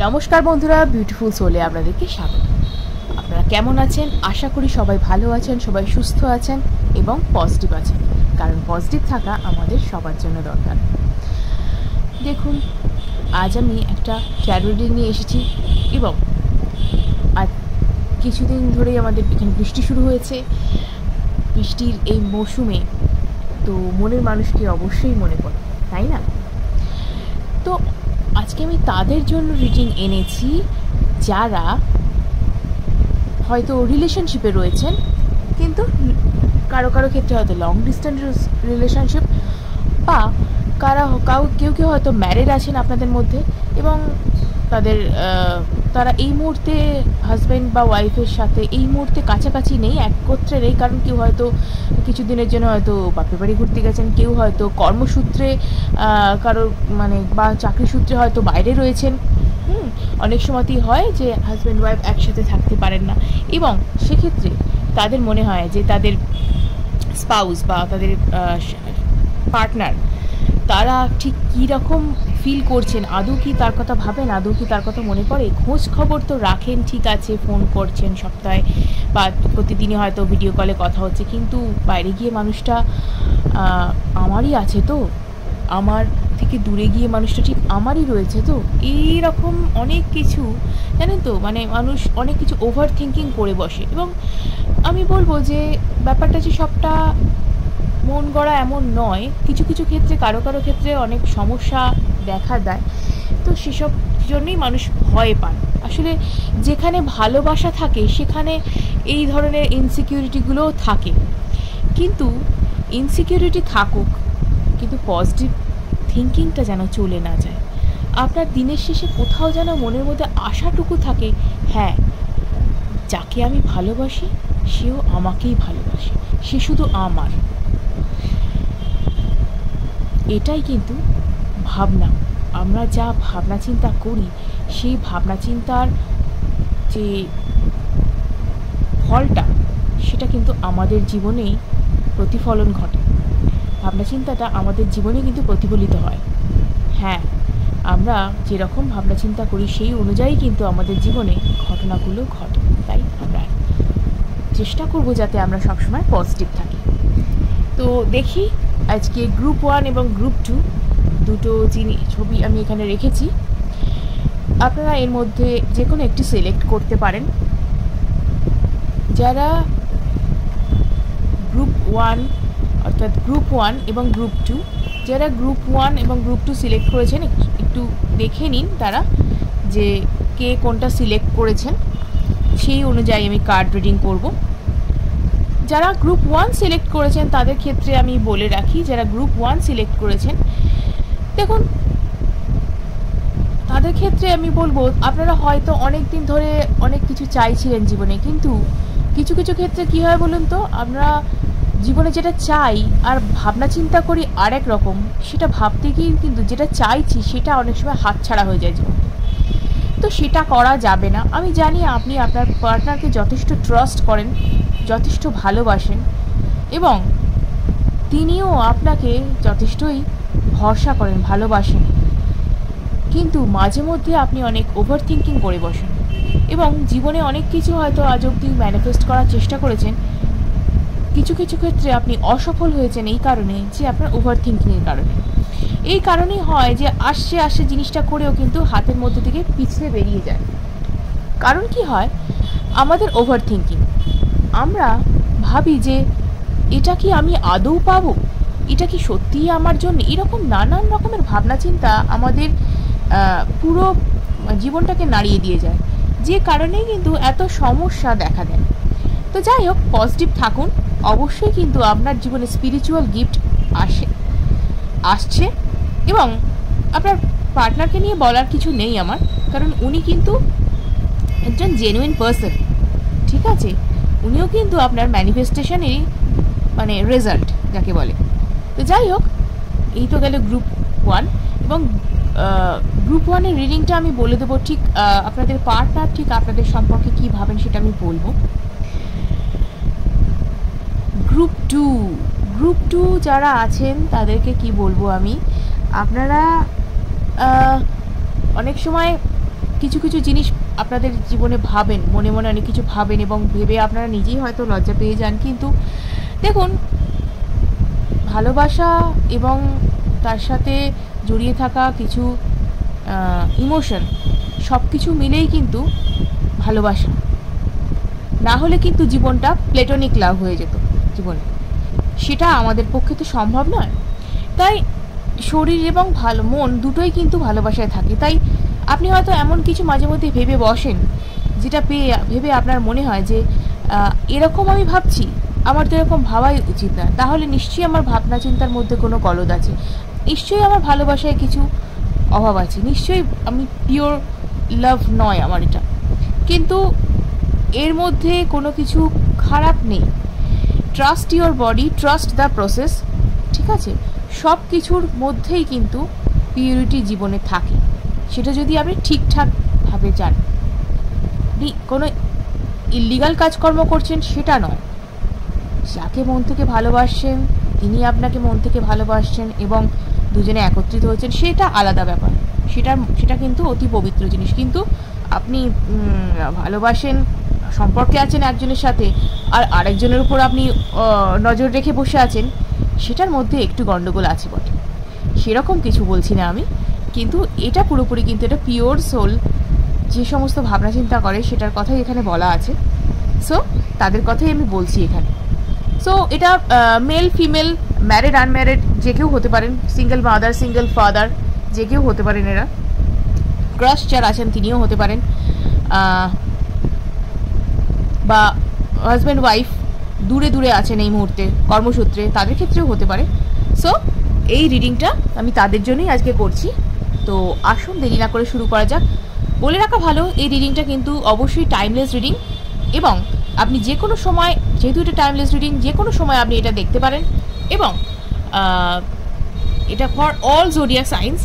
নমস্কার বন্ধুরা, বিউটিফুল সোলে আপনাদেরকে স্বাগত। আপনারা কেমন আছেন? আশা করি সবাই ভালো আছেন, সবাই সুস্থ আছেন এবং পজিটিভ আছেন, কারণ পজিটিভ থাকা আমাদের সবার জন্য দরকার। দেখুন, আজ আমি একটা ট্যারো রিডিং নিয়ে এসেছি এবং আজ কিছুদিন ধরেই আমাদের এখানে বৃষ্টি শুরু হয়েছে। বৃষ্টির এই মৌসুমে তো মনের মানুষকে অবশ্যই মনে পড়ে, তাই না? তো আজকে আমি তাদের জন্য রিডিং এনেছি যারা হয়তো রিলেশনশিপে রয়েছেন, কিন্তু কারো কারো ক্ষেত্রে হয়তো লং ডিস্টেন্স রিলেশনশিপ, বা কেউ কেউ হয়তো ম্যারিড আছেন আপনাদের মধ্যে এবং তারা এই মুহূর্তে হাজব্যান্ড বা ওয়াইফের সাথে এই মুহূর্তে কাছাকাছি নেই, একত্রে নেই। কারণ কেউ হয়তো কিছুদিনের জন্য হয়তো বাপের বাড়ি ঘুরতে গেছেন, কেউ হয়তো কর্মসূত্রে কারোর বা চাকরি সূত্রে হয়তো বাইরে রয়েছেন। অনেক সময়তেই হয় যে হাজব্যান্ড ওয়াইফ একসাথে থাকতে পারেন না, এবং সেক্ষেত্রে তাদের মনে হয় যে তাদের স্পাউস বা তাদের পার্টনার তারা ঠিক কীরকম ফিল করছেন, আদৌ কি তার কথা ভাবেন, আদৌ কি তার কথা মনে পড়ে। খোঁজ খবর তো রাখেন, ঠিক আছে, ফোন করছেন সপ্তাহে বা প্রতিদিনই হয়তো ভিডিও কলে কথা হচ্ছে, কিন্তু বাইরে গিয়ে মানুষটা আমারই আছে তো, আমার থেকে দূরে গিয়ে মানুষটা ঠিক আমারই রয়েছে তো, এইরকম অনেক কিছু জানেন তো, মানুষ অনেক কিছু ওভার থিঙ্কিং করে বসে। এবং আমি বলবো যে ব্যাপারটা যে সবটা মন গড়া এমন নয়, কিছু কিছু ক্ষেত্রে কারো কারো ক্ষেত্রে অনেক সমস্যা দেখা দেয়। তো সেসব জন্যই মানুষ ভয় পায়। আসলে যেখানে ভালোবাসা থাকে সেখানে এই ধরনের ইনসিকিউরিটিগুলোও থাকে, কিন্তু ইনসিকিউরিটি থাকুক, কিন্তু পজিটিভ থিঙ্কিংটা যেন চলে না যায়। আপনার দিনের শেষে কোথাও যেন মনের মধ্যে আশাটুকু থাকে, হ্যাঁ, যাকে আমি ভালোবাসি সেও আমাকেই ভালোবাসে, সে শুধু আমার। এটাই কিন্তু ভাবনা। আমরা যা ভাবনা চিন্তা করি, সেই ভাবনা চিন্তার যে ফলটা, সেটা কিন্তু আমাদের জীবনেই প্রতিফলন ঘটে। ভাবনা চিন্তাটা আমাদের জীবনে কিন্তু প্রতিফলিত হয়। হ্যাঁ, আমরা যেরকম ভাবনা চিন্তা করি সেই অনুযায়ী কিন্তু আমাদের জীবনে ঘটনাগুলো ঘটে। তাই আমরা চেষ্টা করব যাতে আমরা সবসময় পজিটিভ থাকি। তো দেখি, আজকে গ্রুপ 1 এবং গ্রুপ 2 দুটো ছবি আমি এখানে রেখেছি। আপনারা এর মধ্যে যে কোনো একটি সিলেক্ট করতে পারেন। যারা গ্রুপ 1 অর্থাৎ গ্রুপ 1 এবং গ্রুপ 2, যারা গ্রুপ 1 এবং গ্রুপ 2 সিলেক্ট করেছেন, একটু দেখে নিন তারা যে কে কোনটা সিলেক্ট করেছেন, সেই অনুযায়ী আমি কার্ড রিডিং করব। যারা গ্রুপ 1 সিলেক্ট করেছেন তাদের ক্ষেত্রে আমি বলে রাখি, যারা গ্রুপ 1 সিলেক্ট করেছেন, দেখুন, তাদের ক্ষেত্রে আমি বলবো আপনারা হয়তো অনেক দিন ধরে অনেক কিছু চাইছিলেন জীবনে, কিন্তু কিছু কিছু ক্ষেত্রে কী হয় বলুন তো, আমরা জীবনে যেটা চাই আর ভাবনা চিন্তা করি আরেক রকম, সেটা ভাবতে গিয়ে কিন্তু যেটা চাইছি সেটা অনেক সময় হাতছাড়া হয়ে যায় জীবন। তো সেটা করা যাবে না। আমি জানি আপনি আপনার পার্টনারকে যথেষ্ট ট্রাস্ট করেন, যথেষ্ট ভালোবাসেন, এবং তিনিও আপনাকে যথেষ্টই ভরসা করেন, ভালোবাসেন, কিন্তু মাঝে মধ্যে আপনি অনেক ওভার থিঙ্কিং করে বসেন এবং জীবনে অনেক কিছু হয়তো আজ অবধি ম্যানিফেস্ট করার চেষ্টা করেছেন। কিছু কিছু ক্ষেত্রে আপনি অসফল হয়েছেন এই কারণে যে আপনার ওভার থিঙ্কিংয়ের কারণে। এই কারণেই হয় যে আসছে জিনিসটা করেও কিন্তু হাতের মধ্যে থেকে পিছলে বেরিয়ে যায়। কারণ কি হয়, আমাদের ওভার থিঙ্কিং, আমরা ভাবি যে এটা কি আমি আদৌ পাবো, এটা কি সত্যিই আমার জন্য, এরকম নানান রকমের ভাবনা চিন্তা আমাদের পুরো জীবনটাকে নাড়িয়ে দিয়ে যায়, যে কারণেই কিন্তু এত সমস্যা দেখা দেয়। তো যাই হোক, পজিটিভ থাকুন। অবশ্যই কিন্তু আপনার জীবনে স্পিরিচুয়াল গিফট আসছে, এবং আপনার পার্টনারকে নিয়ে বলার কিছু নেই আমার, কারণ উনি কিন্তু একজন জেনুইন পার্সন, ঠিক আছে? উনিও কিন্তু আপনার ম্যানিফেস্টেশনেরই রেজাল্ট যাকে বলে। তো যাই হোক, এই তো গেল গ্রুপ 1 এবং গ্রুপ 1-এর রিডিংটা আমি বলে দেবো। ঠিক আপনাদের পার্টনার ঠিক আপনাদের সম্পর্কে কী ভাবেন সেটা আমি বলবো। গ্রুপ 2 যারা আছেন তাদেরকে কি বলবো আমি, আপনারা অনেক সময় কিছু কিছু জিনিস আপনাদের জীবনে ভাবেন, মনে মনে অনেক কিছু ভাবেন এবং ভেবে আপনারা নিজেই হয়তো লজ্জা পেয়ে যান। কিন্তু দেখুন, ভালোবাসা এবং তার সাথে জড়িয়ে থাকা কিছু ইমোশন সব কিছু মিলেই কিন্তু ভালোবাসা। না হলে কিন্তু জীবনটা প্লেটোনিক লাভ হয়ে যেত জীবনে, সেটা আমাদের পক্ষে তো সম্ভব নয়। তাই শরীর এবং মন দুটোই কিন্তু ভালোবাসায় থাকে। তাই আপনি হয়তো এমন কিছু মাঝে মধ্যে ভেবে বসেন, যেটা ভেবে আপনার মনে হয় যে এরকম আমি ভাবছি, আমার তো এরকম ভাবাই উচিত না, তাহলে নিশ্চয়ই আমার ভাবনা চিন্তার মধ্যে কোনো গলদ আছে, নিশ্চয়ই আমার ভালোবাসায় কিছু অভাব আছে, নিশ্চয়ই আমি পিওর লাভ নয় আমার এটা। কিন্তু এর মধ্যে কোনো কিছু খারাপ নেই। Trust your body, trust the process, ঠিক আছে? সব কিছুর মধ্যেই কিন্তু পিউরিটি জীবনে থাকে, সেটা যদি আপনি ঠিকঠাকভাবে যান। আপনি কোনো ইল্লিগাল কাজকর্ম করছেন সেটা নয়, যাকে মন থেকে ভালোবাসছেন তিনি আপনাকে মন থেকে ভালোবাসছেন এবং দুজনে একত্রিত হচ্ছেন, সেটা আলাদা ব্যাপার, সেটা কিন্তু অতি পবিত্র জিনিস। কিন্তু আপনি ভালোবাসেন, সম্পর্কে আছেন একজনের সাথে, আর আরেকজনের উপর আপনি নজর রেখে বসে আছেন, সেটার মধ্যে একটু গন্ডগোল আছে বটে, সেরকম কিছু বলছি না আমি। কিন্তু এটা পুরোপুরি কিন্তু এটা পিওর সোল যে সমস্ত ভাবনা চিন্তা করে সেটার কথাই এখানে বলা আছে। সো তাদের কথাই আমি বলছি এখানে। সো এটা মেল ফিমেল, ম্যারিড আনম্যারিড যে কেউ হতে পারেন, সিঙ্গেল মাদার সিঙ্গেল ফাদার যে কেউ হতে পারেন, এরা ক্রাশ যারা আছেন তিনিও হতে পারেন, বা হাজব্যান্ড ওয়াইফ দূরে দূরে আছেন এই মুহূর্তে কর্মসূত্রে, তাদের ক্ষেত্রেও হতে পারে। সো এই রিডিংটা আমি তাদের জন্যই আজকে করছি। তো আসুন দেরি না করে শুরু করা যাক। বলে রাখা ভালো, এই রিডিংটা কিন্তু অবশ্যই টাইমলেস রিডিং, এবং আপনি যে কোনো সময়, যেহেতু এটা টাইমলেস রিডিং, যে কোনো সময় আপনি এটা দেখতে পারেন, এবং এটা ফর অল জোডিয়াক সাইন্স,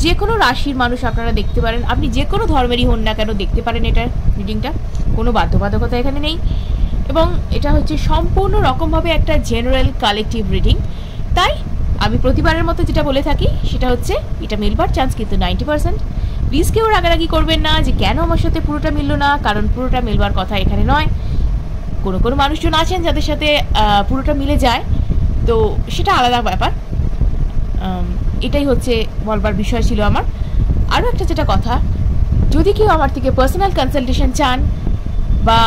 যে কোনো রাশির মানুষ আপনারা দেখতে পারেন, আপনি যে কোনো ধর্মেরই হন না কেন দেখতে পারেন এটা রিডিংটা, কোনো বাধ্যবাধকতা এখানে নেই। এবং এটা হচ্ছে সম্পূর্ণ রকমভাবে একটা জেনারেল কালেকটিভ রিডিং। তাই আমি প্রতিবারের মতো যেটা বলে থাকি সেটা হচ্ছে এটা মিলবার চান্স কিন্তু 90%। প্লিজ কেউ রাগারাগি করবেন না যে কেন আমার সাথে পুরোটা মিললো না, কারণ পুরোটা মিলবার কথা এখানে নয়। কোনো কোনো মানুষজন আছেন যাদের সাথে পুরোটা মিলে যায়, তো সেটা আলাদা ব্যাপার। এটাই হচ্ছে বলবার বিষয় ছিল আমার। আরও একটা যেটা কথা, যদি কেউ আমার থেকে পার্সোনাল কনসালটেশন চান বা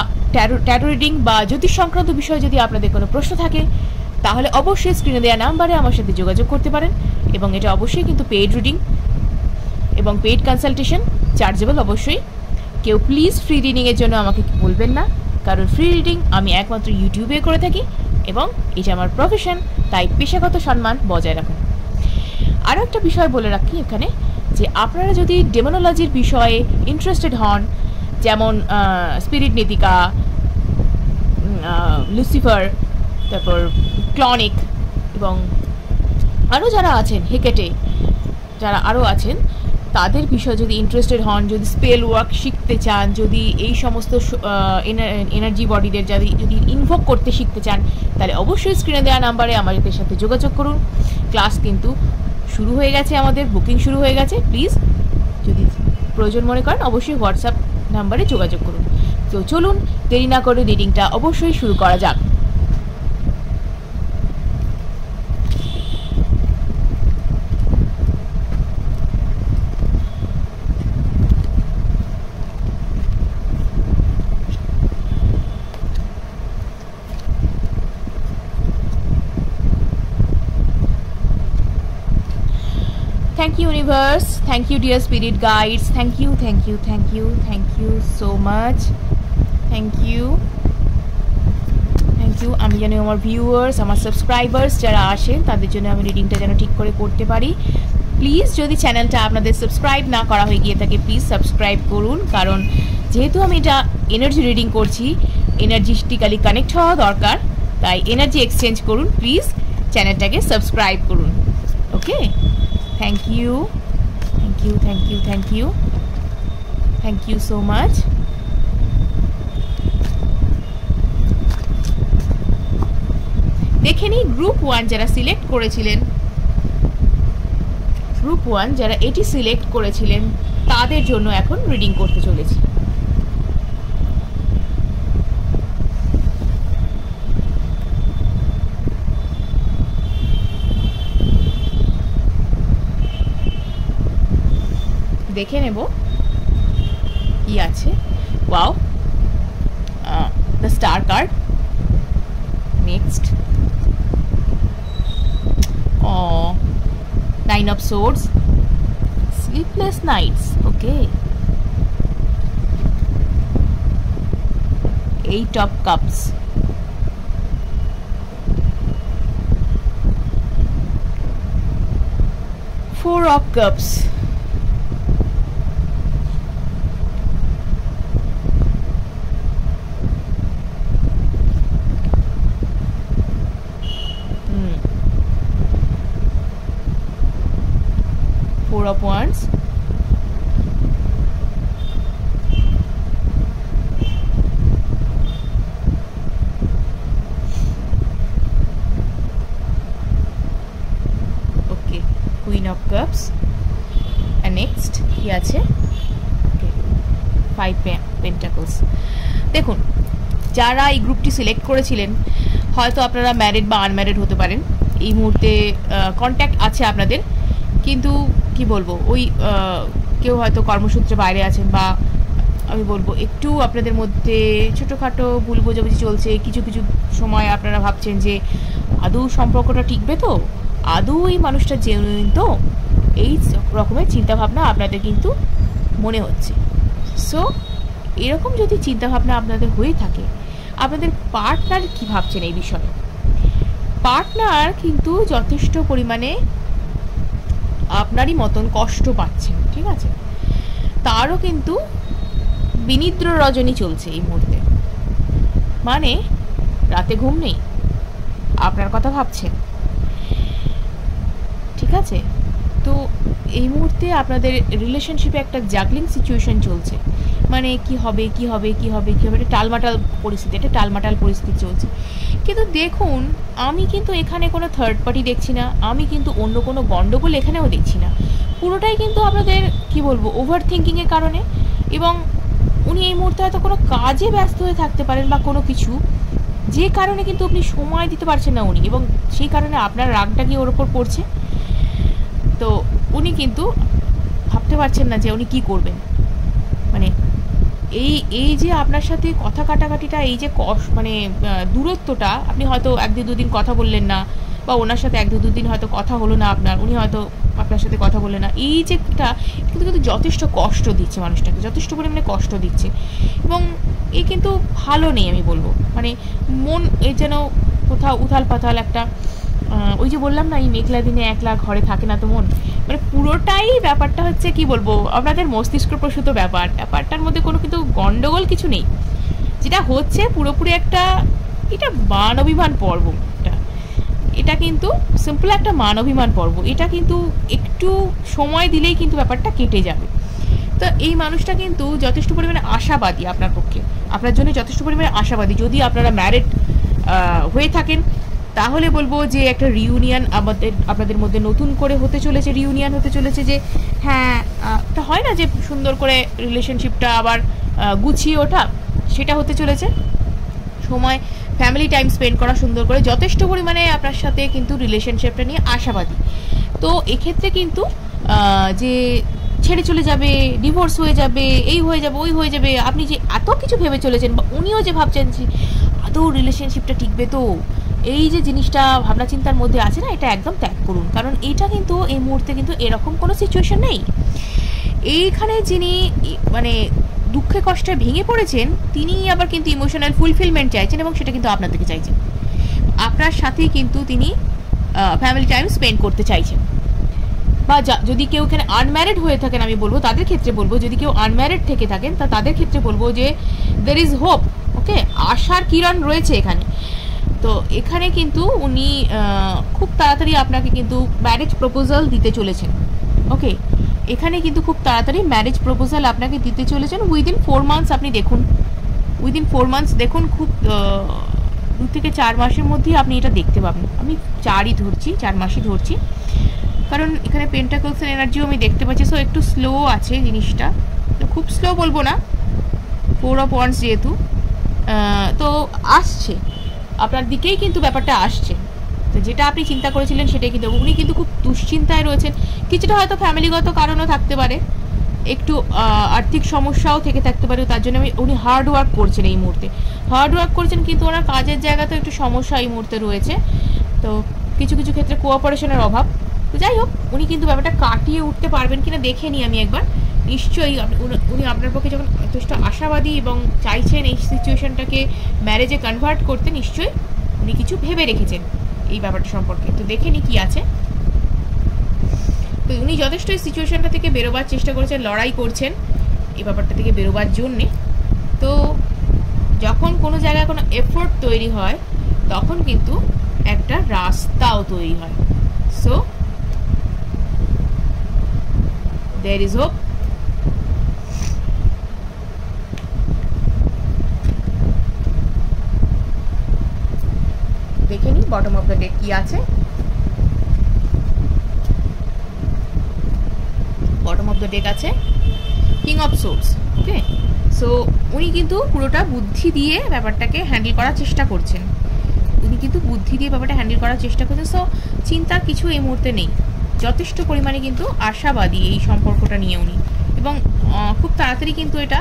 ট্যারো রিডিং বা জ্যোতিষ সংক্রান্ত বিষয়ে যদি আপনাদের কোনো প্রশ্ন থাকে, তাহলে অবশ্যই স্ক্রিনে দেওয়া নাম্বারে আমার সাথে যোগাযোগ করতে পারেন। এবং এটা অবশ্যই কিন্তু পেইড রিডিং এবং পেইড কনসালটেশন, চার্জেবল অবশ্যই। কেউ প্লিজ ফ্রি রিডিংয়ের জন্য আমাকে বলবেন না, কারণ ফ্রি রিডিং আমি একমাত্র ইউটিউবে করে থাকি এবং এটা আমার প্রফেশন, তাই পেশাগত সম্মান বজায় রাখুন। আরও একটা বিষয় বলে রাখি এখানে, যে আপনারা যদি ডেমোনোলজির বিষয়ে ইন্টারেস্টেড হন, যেমন স্পিরিট নীতিকা, লুসিফার, তারপর ক্লনিক এবং আরও যারা আছেন, হেকেটে যারা আরও আছেন, তাদের বিষয়ে যদি ইন্টারেস্টেড হন, যদি স্পেল ওয়ার্ক শিখতে চান, যদি এই সমস্ত এনার্জি বডিদের যদি ইনভোক করতে শিখতে চান, তাহলে অবশ্যই স্ক্রিনে দেওয়া নাম্বারে আমাদের সাথে যোগাযোগ করুন। ক্লাস কিন্তু শুরু হয়ে গেছে, আমাদের বুকিং শুরু হয়ে গেছে। প্লিজ যদি প্রয়োজন মনে করেন অবশ্যই হোয়াটসঅ্যাপ নাম্বারে যোগাযোগ করুন। তো চলুন দেরি না করে রিডিংটা অবশ্যই শুরু করা যাক। Thank you universe, thank you dear spirit guides, thank you so much, thank you আমি যেন আমার ভিউয়ার্স, আমার সাবস্ক্রাইবার্স যারা আসেন তাদের জন্য আমি রিডিংটা যেন ঠিক করে করতে পারি। প্লিজ যদি চ্যানেলটা আপনাদের সাবস্ক্রাইব না করা হয়ে গিয়ে থাকে, প্লিজ সাবস্ক্রাইব করুন, কারণ যেহেতু আমি এটা এনার্জি রিডিং করছি, এনার্জিস্টিক্যালি কানেক্ট হওয়া দরকার, তাই এনার্জি এক্সচেঞ্জ করুন, প্লিজ চ্যানেলটাকে সাবস্ক্রাইব করুন। ওকে, thank you so much. দেখে নিই গ্রুপ 1 যারা সিলেক্ট করেছিলেন, গ্রুপ 1 যারা এটি সিলেক্ট করেছিলেন তাদের জন্য এখন রিডিং করতে চলেছি। দেখে নেব কি আছে। Wow, the star card. Next, Nine of Swords, sleepless nights, okay. Eight of Cups, Four of Cups, Four of Wands, okay, Queen of Cups, and next কি আছে, okay, Five Pentacles। দেখুন, যারা এই গ্রুপটি সিলেক্ট করেছিলেন হয়তো আপনারা ম্যারিড বা আনম্যারিড হতে পারেন। এই মুহূর্তে কন্ট্যাক্ট আছে আপনাদের, কিন্তু কি বলবো, ওই কেউ হয়তো কর্মসূত্রে বাইরে আছেন, বা আমি বলবো একটু আপনাদের মধ্যে ছোটোখাটো ভুল বোঝাবুঝি চলছে। কিছু কিছু সময় আপনারা ভাবছেন যে আদৌ সম্পর্কটা টিকবে তো, আদৌ এই মানুষটা জেনুইন তো, এই রকমের চিন্তাভাবনা আপনাদের কিন্তু মনে হচ্ছে। সো এরকম যদি চিন্তাভাবনা আপনাদের হয়ে থাকে, আপনাদের পার্টনার কি ভাবছেন এই বিষয়ে? পার্টনার কিন্তু যথেষ্ট পরিমাণে আপনারই মতন কষ্ট পাচ্ছেন, ঠিক আছে? তারও কিন্তু বিনিদ্র রজনী চলছে এই মুহূর্তে, মানে রাতে ঘুম নেই, আপনার কথা ভাবছেন, ঠিক আছে? তো এই মুহূর্তে আপনাদের রিলেশনশিপে একটা জাগলিং সিচুয়েশন চলছে, মানে কি হবে কি হবে কি হবে কি হবে, এটা টালমাটাল পরিস্থিতি, এটা টালমাটাল পরিস্থিতি চলছে। কিন্তু দেখুন, আমি কিন্তু এখানে কোনো থার্ড পার্টি দেখছি না, আমি কিন্তু অন্য কোনো গণ্ডগোল এখানেও দেখছি না। পুরোটাই কিন্তু আপনাদের কি বলবো, ওভার থিঙ্কিংয়ের কারণে। এবং উনি এই মুহূর্তে হয়তো কোনো কাজে ব্যস্ত হয়ে থাকতে পারেন বা কোনো কিছু, যে কারণে কিন্তু আপনি সময় দিতে পারছেন না উনি, এবং সেই কারণে আপনার রাগটা গিয়ে ওর ওপর পড়ছে। তো উনি কিন্তু ভাবতে পারছেন না যে উনি কি করবেন। মানে এই যে আপনার সাথে কথা কাটাকাটিটা, এই যে মানে দূরত্বটা, আপনি হয়তো একদিন দুদিন কথা বললেন না, বা ওনার সাথে এক দুদিন হয়তো কথা হলো না আপনার, উনি হয়তো আপনার সাথে কথা বললেন না, এই যেটা কিন্তু কিন্তু যথেষ্ট কষ্ট দিচ্ছে মানুষটাকে, যথেষ্ট পরিমাণে কষ্ট দিচ্ছে। এবং এই কিন্তু ভালো নেই আমি বলবো, মানে মন এই যেন কোথাও উথাল পাথাল একটা, ওই যে বললাম না, এই মেঘলা দিনে একলা ঘরে থাকে না তো মন, মানে পুরোটাই ব্যাপারটা হচ্ছে কি বলবো, আপনাদের মস্তিষ্ক প্রসূত ব্যাপারটার মধ্যে কোনো কিন্তু গন্ডগোল কিছু নেই। যেটা হচ্ছে পুরোপুরি একটা, এটা মানবিমান পর্ব, এটা কিন্তু সিম্পল একটা মানবিমান পর্ব। এটা কিন্তু একটু সময় দিলেই কিন্তু ব্যাপারটা কেটে যাবে। তো এই মানুষটা কিন্তু যথেষ্ট পরিমাণে আশাবাদী আপনার পক্ষে, আপনার জন্য যথেষ্ট পরিমাণে আশাবাদী। যদি আপনারা ম্যারিড হয়ে থাকেন তাহলে বলবো যে একটা রিউনিয়ন আপনাদের মধ্যে নতুন করে হতে চলেছে, রিউনিয়ন হতে চলেছে। যে হ্যাঁ, এটা হয় না যে সুন্দর করে রিলেশনশিপটা আবার গুছিয়ে ওঠা, সেটা হতে চলেছে। সময় ফ্যামিলি টাইম স্পেন্ড করা সুন্দর করে, যথেষ্ট পরিমাণে আপনার সাথে কিন্তু রিলেশনশিপটা নিয়ে আশাবাদী। তো এক্ষেত্রে কিন্তু যে ছেড়ে চলে যাবে, ডিভোর্স হয়ে যাবে, এই হয়ে যাবে, ওই হয়ে যাবে, আপনি যে এত কিছু ভেবে চলেছেন, বা উনিও যে ভাবছেন যে আদৌ রিলেশনশিপটা টিকবে তো, এই যে জিনিসটা ভাবনা চিন্তার মধ্যে আছে না, এটা একদম ত্যাগ করুন। কারণ এটা কিন্তু এই মুহূর্তে কিন্তু এরকম কোনো সিচুয়েশন নেই। এইখানে যিনি মানে দুঃখে কষ্টে ভেঙে পড়েছেন, তিনি আবার কিন্তু ইমোশনাল ফুলফিলমেন্ট চাইছেন, এবং সেটা কিন্তু আপনার থেকে চাইছেন। আপনার সাথেই কিন্তু তিনি ফ্যামিলি টাইম স্পেন্ড করতে চাইছেন। বা যদি কেউ এখানে আনম্যারিড হয়ে থাকেন, আমি বলবো তাদের ক্ষেত্রে বলবো, যদি কেউ আনম্যারিড থেকে থাকেন তা তাদের ক্ষেত্রে বলবো যে দের ইজ হোপ, ওকে, আশার কিরণ রয়েছে এখানে। তো এখানে কিন্তু উনি খুব তাড়াতাড়ি আপনাকে কিন্তু ম্যারেজ প্রপোজাল দিতে চলেছেন, ওকে। এখানে কিন্তু খুব তাড়াতাড়ি ম্যারেজ প্রপোজাল আপনাকে দিতে চলেছেন উইদিন 4 মান্থস। আপনি দেখুন, উইদিন 4 মান্থস দেখুন, খুব 2 থেকে 4 মাসের মধ্যেই আপনি এটা দেখতে পাবেন। আমি 4ই ধরছি, 4 মাসই ধরছি। কারণ এখানে পেন্টাকলসের এনার্জিও আমি দেখতে পাচ্ছি। সো একটু স্লো আছে জিনিসটা, খুব স্লো বলবো না, 4 অফ ওয়ান্স যেহেতু, তো আসছে আপনার দিকেই, কিন্তু ব্যাপারটা আসছে। তো যেটা আপনি চিন্তা করেছিলেন সেটাই কিন্তু, উনি কিন্তু খুব দুশ্চিন্তায় রয়েছেন। কিছুটা হয়তো ফ্যামিলিগত কারণও থাকতে পারে, একটু আর্থিক সমস্যাও থেকে থাকতে পারে, তার জন্য উনি হার্ড ওয়ার্ক করছেন এই মুহূর্তে, হার্ড ওয়ার্ক করছেন, কিন্তু ওনার কাজের জায়গাতেও একটু সমস্যা এই মুহূর্তে রয়েছে। তো কিছু কিছু ক্ষেত্রে কোঅপারেশনের অভাব। তো যাই হোক, উনি কিন্তু ব্যাপারটা কাটিয়ে উঠতে পারবেন কিনা দেখে নিই আমি একবার। নিশ্চয়ই উনি আপনার পক্ষে যখন যথেষ্ট আশাবাদী এবং চাইছেন এই সিচুয়েশনটাকে ম্যারেজে কনভার্ট করতে, নিশ্চয়ই উনি কিছু ভেবে রেখেছেন এই ব্যাপারটা সম্পর্কে। তো দেখে নিই কী আছে। তো উনি যথেষ্ট এই সিচুয়েশনটা থেকে বেরোবার চেষ্টা করেছেন, লড়াই করছেন এই ব্যাপারটা থেকে বেরোবার জন্যে। তো যখন কোনো জায়গায় কোনো এফোর্ট তৈরি হয় তখন কিন্তু একটা রাস্তাও তৈরি হয়। So there is hope. দেখে নিই বটম অফ দ্য ডেক কি আছে। বটম অফ দ্য ডেক আছে king of source. Okay, so উনি কিন্তু পুরোটা বুদ্ধি দিয়ে ব্যাপারটাকে হ্যান্ডেল করার চেষ্টা করছেন, সো চিন্তার কিছু এই মুহূর্তে নেই। যথেষ্ট পরিমাণে কিন্তু আশাবাদী এই সম্পর্কটা নিয়ে উনি, এবং খুব তাড়াতাড়ি কিন্তু এটা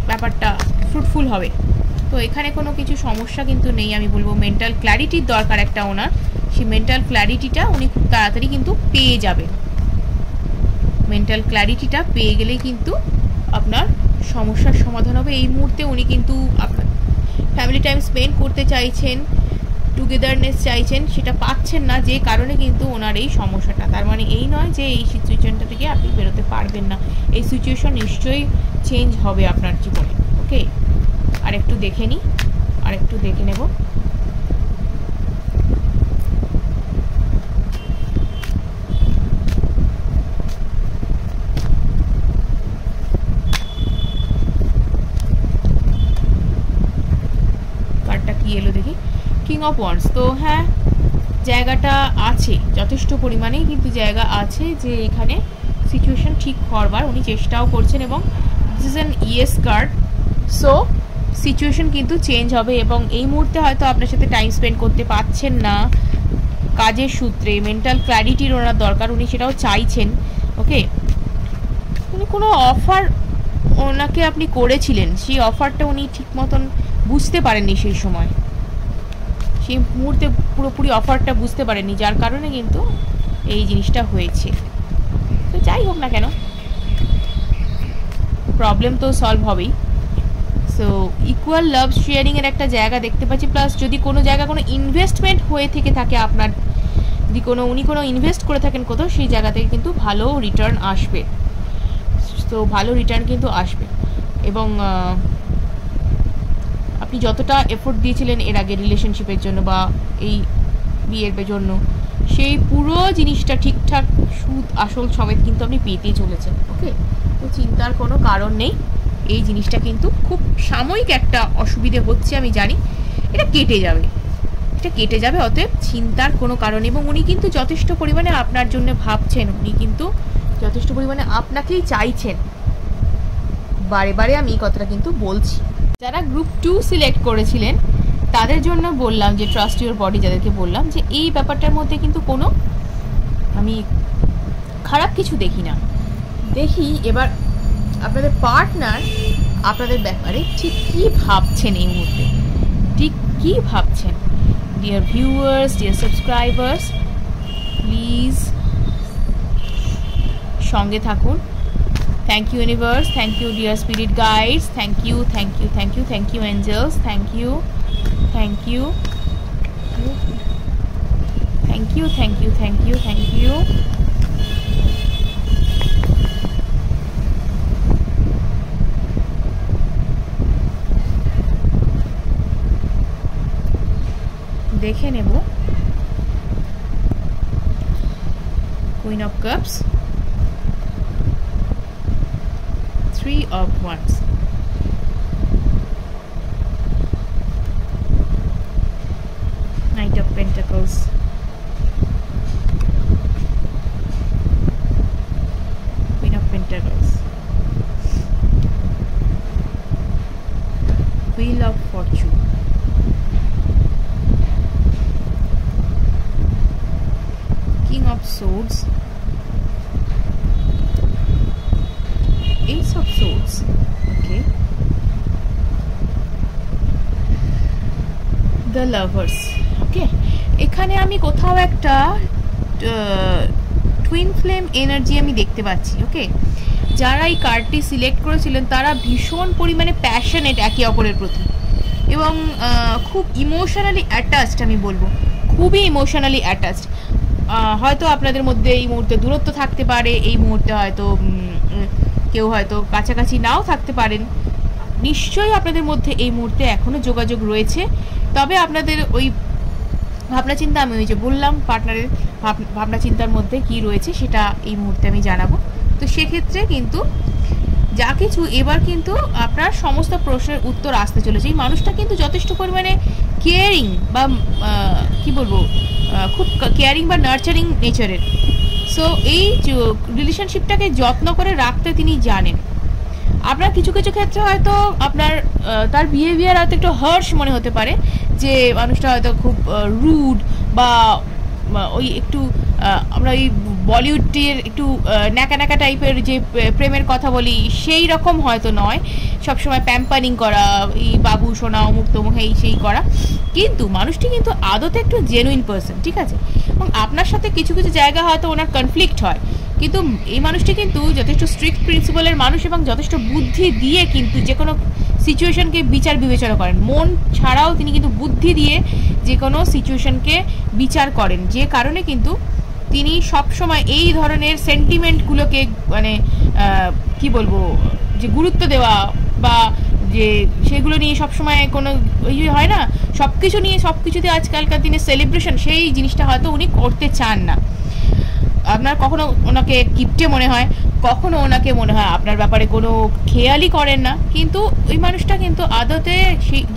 ব্যাপারটা ফ্রুটফুল হবে। তো এখানে কোনো কিছু সমস্যা কিন্তু নেই। আমি বলবো মেন্টাল ক্ল্যারিটির দরকার একটা ওনার, সেই মেন্টাল ক্ল্যারিটিটা উনি খুব তাড়াতাড়ি কিন্তু পেয়ে যাবেন। মেন্টাল ক্ল্যারিটিটা পেয়ে গেলেই কিন্তু আপনার সমস্যার সমাধান হবে। এই মুহূর্তে উনি কিন্তু আপনার ফ্যামিলি টাইম স্পেন্ড করতে চাইছেন, টুগেদারনেস চাইছেন, সেটা পাচ্ছেন না, যে কারণে কিন্তু ওনার এই সমস্যাটা। তার মানে এই নয় যে এই সিচুয়েশনটা থেকে আপনি বেরোতে পারবেন না, এই সিচুয়েশন নিশ্চয়ই চেঞ্জ হবে আপনার জীবনে। ওকে, আর একটু দেখে নিই, আর একটু দেখে নেব। কার্ডটা কি এলো দেখি, কিং অফ ওয়ান্স। তো হ্যাঁ, জায়গাটা আছে, যথেষ্ট পরিমাণেই কিন্তু জায়গা আছে যে এখানে সিচুয়েশন ঠিক করবার উনি চেষ্টাও করছেন, এবং this is an yes card. So situation কিন্তু চেঞ্জ হবে, এবং এই মুহূর্তে হয়তো আপনার সাথে টাইম স্পেন্ড করতে পারছেন না কাজের সূত্রে। মেন্টাল ক্ল্যারিটির ওনার দরকার, উনি সেটাও চাইছেন। ওকে, উনি কোনো অফার ওনাকে আপনি করেছিলেন, সেই অফারটা উনি ঠিক মতন বুঝতে পারেননি সেই সময়, সেই মুহূর্তে পুরোপুরি অফারটা বুঝতে পারেননি, যার কারণে কিন্তু এই জিনিসটা হয়েছে। তো যাই হোক না কেন, প্রবলেম তো সলভ হবেই। সো ইকুয়াল লাভ শেয়ারিংয়ের একটা জায়গা দেখতে পাচ্ছি, প্লাস যদি কোনো জায়গা কোনো ইনভেস্টমেন্ট হয়ে থেকে থাকে আপনার, যদি উনি কোনো ইনভেস্ট করে থাকেন কোথাও, সেই জায়গা থেকে কিন্তু ভালো রিটার্ন আসবে। তো ভালো রিটার্ন কিন্তু আসবে, এবং আপনি যতটা এফোর্ট দিয়েছিলেন এর আগে রিলেশনশিপের জন্য বা এই বিয়ের জন্য, সেই পুরো জিনিসটা ঠিকঠাক সুদ আসল সমেত কিন্তু আপনি পেতে চলেছেন। ওকে, তো চিন্তার কোনো কারণ নেই। এই জিনিসটা কিন্তু খুব সাময়িক একটা অসুবিধে হচ্ছে, আমি জানি, এটা কেটে যাবে, অতএব চিন্তার কোনো কারণ। এবং উনি কিন্তু যথেষ্ট পরিমাণে আপনার জন্য ভাবছেন, উনি কিন্তু যথেষ্ট পরিমাণে আপনাকেই চাইছেন। বারে বারে আমি এই কথাটা কিন্তু বলছি। যারা গ্রুপ 2 সিলেক্ট করেছিলেন তাদের জন্য বললাম যে ট্রাস্ট ইউর বডি, যাদেরকে বললাম যে এই ব্যাপারটার মধ্যে কিন্তু কোনো আমি খারাপ কিছু দেখি না। দেখি এবার আপনাদের পার্টনার আপনাদের ব্যাপারে ঠিক কী ভাবছেন এই মুহূর্তে, ঠিক কী ভাবছেন। Dear viewers, dear subscribers, please সঙ্গে থাকুন। Thank you universe, thank you dear spirit guides, thank you angels, thank you দেখে নেব Queen of Cups, 3 of Wands, Knight of Pentacles, Pentacles, Wheel of Fortune, King of Swords, Ace of Swords. Okay, The Lovers. Okay, এখানে আমি কোথাও একটা twin flame energy আমি দেখতে পাচ্ছি। ওকে, যারা এই কার্ডটি সিলেক্ট করেছিলেন তারা ভীষণ পরিমাণে প্যাশনেট একে অপরের প্রতি এবং খুব ইমোশনালি অ্যাটাচড, আমি বলবো খুবই ইমোশনালি অ্যাটাচড। হয়তো আপনাদের মধ্যে এই মুহূর্তে দূরত্ব থাকতে পারে, এই মুহূর্তে হয়তো কেউ হয়তো কাছাকাছি নাও থাকতে পারেন, নিশ্চয়ই আপনাদের মধ্যে এই মুহূর্তে এখনও যোগাযোগ রয়েছে। তবে আপনাদের ওই ভাবনা চিন্তা, আমি ওই যে বললাম পার্টনারের ভাবনা চিন্তার মধ্যে কি রয়েছে সেটা এই মুহূর্তে আমি জানাবো। তো সেক্ষেত্রে কিন্তু যা কিছু এবার কিন্তু আপনার সমস্ত প্রশ্নের উত্তর আসতে চলেছে। এই মানুষটা কিন্তু যথেষ্ট পরিমাণে কেয়ারিং বা কি বলবো, খুব কেয়ারিং বা নার্চারিং নেচারের। সো এই রিলেশনশিপটাকে যত্ন করে রাখতে তিনি জানেন। আপনার কিছু কিছু ক্ষেত্রে হয়তো আপনার তার বিহেভিয়ার হয়তো একটু হার্শ মনে হতে পারে, যে মানুষটা হয়তো খুব রুড বা ওই একটু আমরা ওই বলিউডের একটু ন্যাকা ন্যাকা টাইপের যে প্রেমের কথা বলি সেই রকম হয়তো নয়, সবসময় প্যাম্পারিং করা, এই বাবু সোনা অমুক তমুক এই সেই করা, কিন্তু মানুষটি কিন্তু আদতে একটু জেনুইন পার্সন, ঠিক আছে। এবং আপনার সাথে কিছু কিছু জায়গা হয়তো ওনার কনফ্লিক্ট হয়, কিন্তু এই মানুষটি কিন্তু যথেষ্ট স্ট্রিক্ট প্রিন্সিপালের মানুষ এবং যথেষ্ট বুদ্ধি দিয়ে কিন্তু যে কোনো সিচুয়েশনকে বিচার বিবেচনা করেন। মন ছাড়াও তিনি কিন্তু বুদ্ধি দিয়ে যে কোনো সিচুয়েশনকে বিচার করেন, যে কারণে কিন্তু তিনি সবসময় এই ধরনের সেন্টিমেন্টগুলোকে মানে কি বলবো, যে গুরুত্ব দেওয়া বা যে সেগুলো নিয়ে সবসময় কোনো ওই হয় না, সব কিছু নিয়ে সব কিছুতে আজকালকার দিনে সেলিব্রেশন, সেই জিনিসটা হয়তো উনি করতে চান না। আপনার কখনো ওনাকে কিপটে মনে হয়, কখনো ওনাকে মনে হয় আপনার ব্যাপারে কোনো খেয়ালই করেন না, কিন্তু ওই মানুষটা কিন্তু আদতে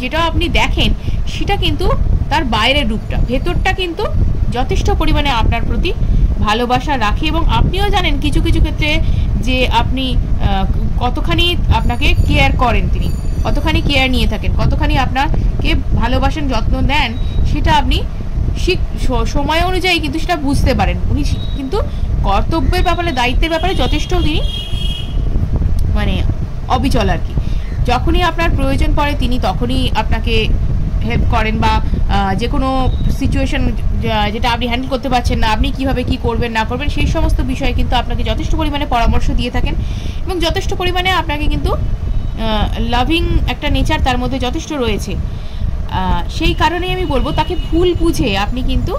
যেটা আপনি দেখেন সেটা কিন্তু তার বাইরের রূপটা, ভেতরটা কিন্তু যথেষ্ট পরিমাণে আপনার প্রতি ভালোবাসা রাখে। এবং আপনিও জানেন কিছু কিছু ক্ষেত্রে যে আপনি কতখানি আপনাকে কেয়ার করেন, তিনি কতখানি কেয়ার নিয়ে থাকেন, কতখানি আপনাকে ভালোবাসেন, যত্ন দেন, সেটা আপনি সময় অনুযায়ী কিন্তু সেটা বুঝতে পারেন। উনি কিন্তু কর্তব্যের ব্যাপারে, দায়িত্বের ব্যাপারে যথেষ্ট তিনি মানে অবিচল আর কি। যখনই আপনার প্রয়োজন পড়ে তিনি তখনই আপনাকে হেল্প করেন, বা যে কোনো সিচুয়েশন যেটা আপনি হ্যান্ডেল করতে পারছেন না, আপনি কিভাবে কি করবেন না করবেন সেই সমস্ত বিষয়ে কিন্তু আপনাকে যথেষ্ট পরিমাণে পরামর্শ দিয়ে থাকেন এবং যথেষ্ট পরিমাণে আপনাকে কিন্তু লাভিং একটা নেচার তার মধ্যে যথেষ্ট রয়েছে। সেই কারণেই আমি বলবো তাকে ভুল বুঝে আপনি কিন্তু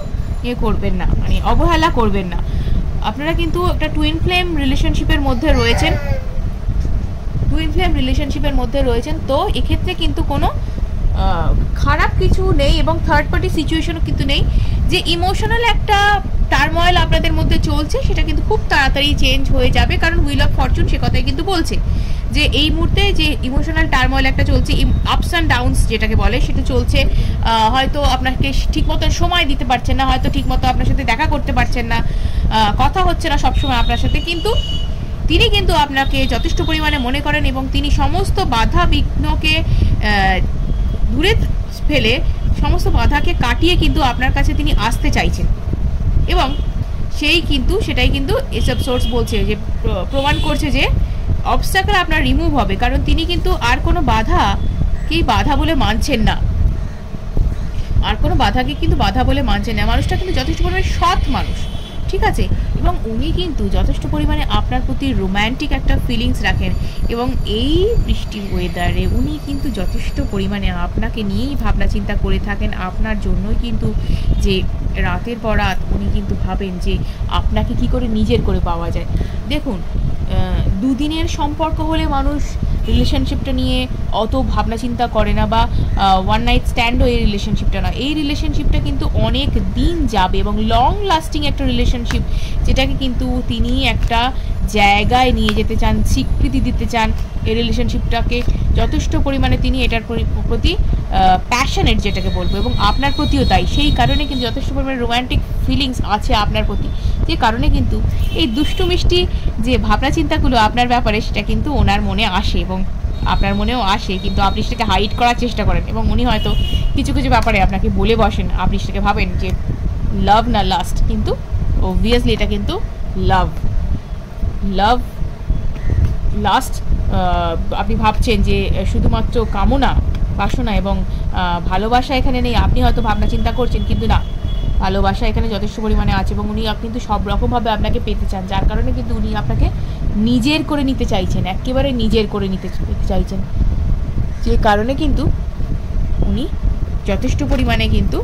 ইয়ে করবেন না, মানে অবহেলা করবেন না। আপনারা কিন্তু একটা টুইন ফ্লেম রিলেশনশিপের মধ্যে রয়েছেন, তো এক্ষেত্রে কিন্তু কোনো খারাপ কিছু নেই এবং থার্ড পার্টি সিচুয়েশনও কিন্তু নেই। যে ইমোশনাল একটা টার্ময়েল আপনাদের মধ্যে চলছে সেটা কিন্তু খুব তাড়াতাড়ি চেঞ্জ হয়ে যাবে, কারণ হুইল অফ ফরচুন সে কথাই কিন্তু বলছে যে এই মুহূর্তে যে ইমোশনাল টার্ময়েল একটা চলছে, আপস অ্যান্ড ডাউনস যেটাকে বলে সেটা চলছে। হয়তো আপনাকে ঠিকমতো সময় দিতে পারছেন না, হয়তো ঠিকমতো আপনার সাথে দেখা করতে পারছেন না, কথা হচ্ছে না সবসময় আপনার সাথে, কিন্তু তিনি কিন্তু আপনাকে যথেষ্ট পরিমাণে মনে করেন এবং তিনি সমস্ত বাধা বিঘ্নকে দূরে ফেলে সমস্ত বাধাকে কাটিয়ে কিন্তু আপনার কাছে তিনি আসতে চাইছেন। এবং সেটাই কিন্তু এসব সোর্স বলছে, যে প্রমাণ করছে যে অবস্টাকল আপনার রিমুভ হবে, কারণ তিনি কিন্তু আর কোনো বাধাকেই বাধা বলে মানছেন না, মানুষটা কিন্তু যথেষ্ট পরিমাণে সৎ মানুষ, ঠিক আছে। এবং উনি কিন্তু যথেষ্ট পরিমাণে আপনার প্রতি রোম্যান্টিক একটা ফিলিংস রাখেন এবং এই বৃষ্টির ওয়েদারে উনি কিন্তু যথেষ্ট পরিমাণে আপনাকে নিয়েই ভাবনা চিন্তা করে থাকেন। আপনার জন্যই কিন্তু যে রাতের পর রাত উনি কিন্তু ভাবেন যে আপনাকে কি করে নিজের করে পাওয়া যায়। দেখুন, দুদিনের সম্পর্ক হলে মানুষ রিলেশনশিপটা নিয়ে অত ভাবনা চিন্তা করে না, বা ওয়ান নাইট স্ট্যান্ডও এই রিলেশনশিপটা না, এই রিলেশনশিপটা কিন্তু অনেক দিন যাবে এবং লং লাস্টিং একটা রিলেশনশিপ, যেটাকে কিন্তু তিনি একটা জায়গায় নিয়ে যেতে চান, স্বীকৃতি দিতে চান, এই রিলেশনশিপটাকে যথেষ্ট পরিমাণে তিনি এটার প্রতি প্যাশনেট যেটাকে বলবো, এবং আপনার প্রতিও তাই। সেই কারণে কিন্তু যথেষ্ট পরিমাণে রোম্যান্টিক ফিলিংস আছে আপনার প্রতি, যে কারণে কিন্তু এই দুষ্টু মিষ্টি যে ভাবনা চিন্তাগুলো আপনার ব্যাপারে সেটা কিন্তু ওনার মনে আসে এবং আপনার মনেও আসে, কিন্তু আপনি সেটাকে হাইড করার চেষ্টা করেন এবং উনি হয়তো কিছু কিছু ব্যাপারে আপনাকে বলে বসেন। আপনি সেটাকে ভাবেন যে লাভ না লাস্ট, কিন্তু অবভিয়াসলি এটা কিন্তু লাভ লাস্ট। আপনি ভাবছেন যে শুধুমাত্র কামনা, বাসনা এবং ভালোবাসা এখানে নেই। আপনি হয়তো ভাবনা চিন্তা করছেন, কিন্তু না, ভালোবাসা এখানে যথেষ্ট পরিমাণে আছে এবং উনি কিন্তু সব রকমভাবে আপনাকে পেতে চান, যার কারণে কিন্তু উনি আপনাকে নিজের করে নিতে চাইছেন, একেবারে নিজের করে নিতে চাইছেন, যে কারণে কিন্তু উনি যথেষ্ট পরিমাণে কিন্তু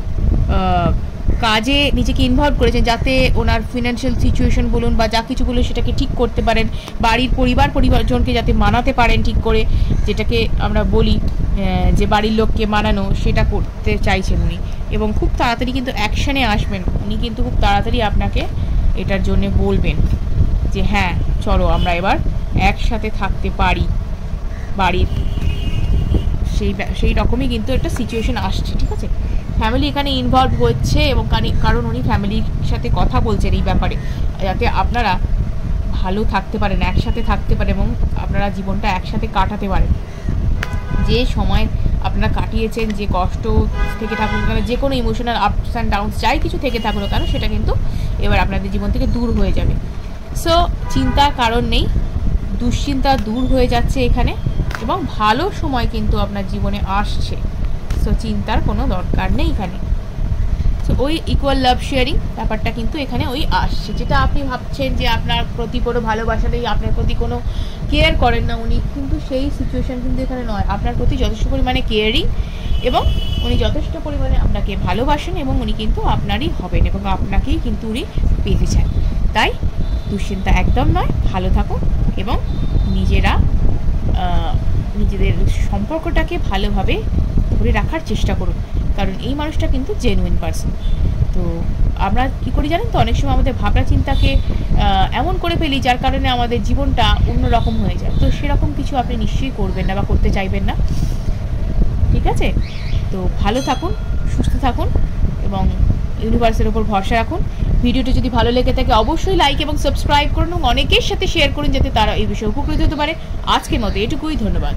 কাজে নিজেকে ইনভলভ করেছেন, যাতে ওনার ফিনান্সিয়াল সিচুয়েশন বলুন বা যা কিছু বলুন সেটাকে ঠিক করতে পারেন, বাড়ির পরিবারজনকে যাতে মানাতে পারেন ঠিক করে, যেটাকে আমরা বলি যে বাড়ির লোককে মানানো, সেটা করতে চাইছেন উনি। এবং খুব তাড়াতাড়ি কিন্তু অ্যাকশানে আসবেন উনি, কিন্তু খুব তাড়াতাড়ি আপনাকে এটার জন্য বলবেন যে হ্যাঁ চলো আমরা এবার একসাথে থাকতে পারি বাড়ির, সেই রকমই কিন্তু একটা সিচুয়েশন আসছে। ঠিক আছে, ফ্যামিলি এখানে ইনভলভ হচ্ছে এবং কারণ উনি ফ্যামিলির সাথে কথা বলছেন এই ব্যাপারে, যাতে আপনারা ভালো থাকতে পারেন, একসাথে থাকতে পারেন এবং আপনারা জীবনটা একসাথে কাটাতে পারেন। যে সময় আপনারা কাটিয়েছেন, যে কষ্ট থেকে থাকুন কেন, যে কোনো ইমোশনাল আপস অ্যান্ড ডাউনস যাই কিছু থেকে থাকুন কেন, সেটা কিন্তু এবার আপনাদের জীবন থেকে দূর হয়ে যাবে। সো চিন্তার কারণ নেই, দুশ্চিন্তা দূর হয়ে যাচ্ছে এখানে এবং ভালো সময় কিন্তু আপনার জীবনে আসছে। সো চিন্তার কোনো দরকার নেই এখানে। সো ওই ইকুয়াল লাভ শেয়ারিং ব্যাপারটা কিন্তু এখানে ওই আসছে, যেটা আপনি ভাবছেন যে আপনার প্রতি কোনো ভালোবাসা নেই, আপনার প্রতি কোনো কেয়ার করেন না উনি, কিন্তু সেই সিচুয়েশান কিন্তু এখানে নয়। আপনার প্রতি যথেষ্ট পরিমাণে কেয়ারিং এবং উনি যথেষ্ট পরিমাণে আপনাকে ভালোবাসেন এবং উনি কিন্তু আপনারই হবেন এবং আপনাকেই কিন্তু উনি পেতে চান। তাই দুশ্চিন্তা একদম নয়, ভালো থাকুন এবং নিজেদের সম্পর্কটাকে ভালোভাবে ধরে রাখার চেষ্টা করুন, কারণ এই মানুষটা কিন্তু জেনুইন পার্সন। তো আমরা কী করি জানেন তো, অনেক সময় আমাদের ভাবনা চিন্তাকে এমন করে ফেলি যার কারণে আমাদের জীবনটা অন্যরকম হয়ে যায়। তো সেরকম কিছু আপনি নিশ্চয়ই করবেন না বা করতে চাইবেন না। ঠিক আছে, তো ভালো থাকুন, সুস্থ থাকুন এবং ইউনিভার্সের ওপর ভরসা রাখুন। ভিডিওটি যদি ভালো লেগে থাকে অবশ্যই লাইক এবং সাবস্ক্রাইব করুন এবং অনেকের সাথে শেয়ার করুন, যাতে তারা এই বিষয়ে উপকৃত হতে পারে। আজকের মতো এটুকুই, ধন্যবাদ।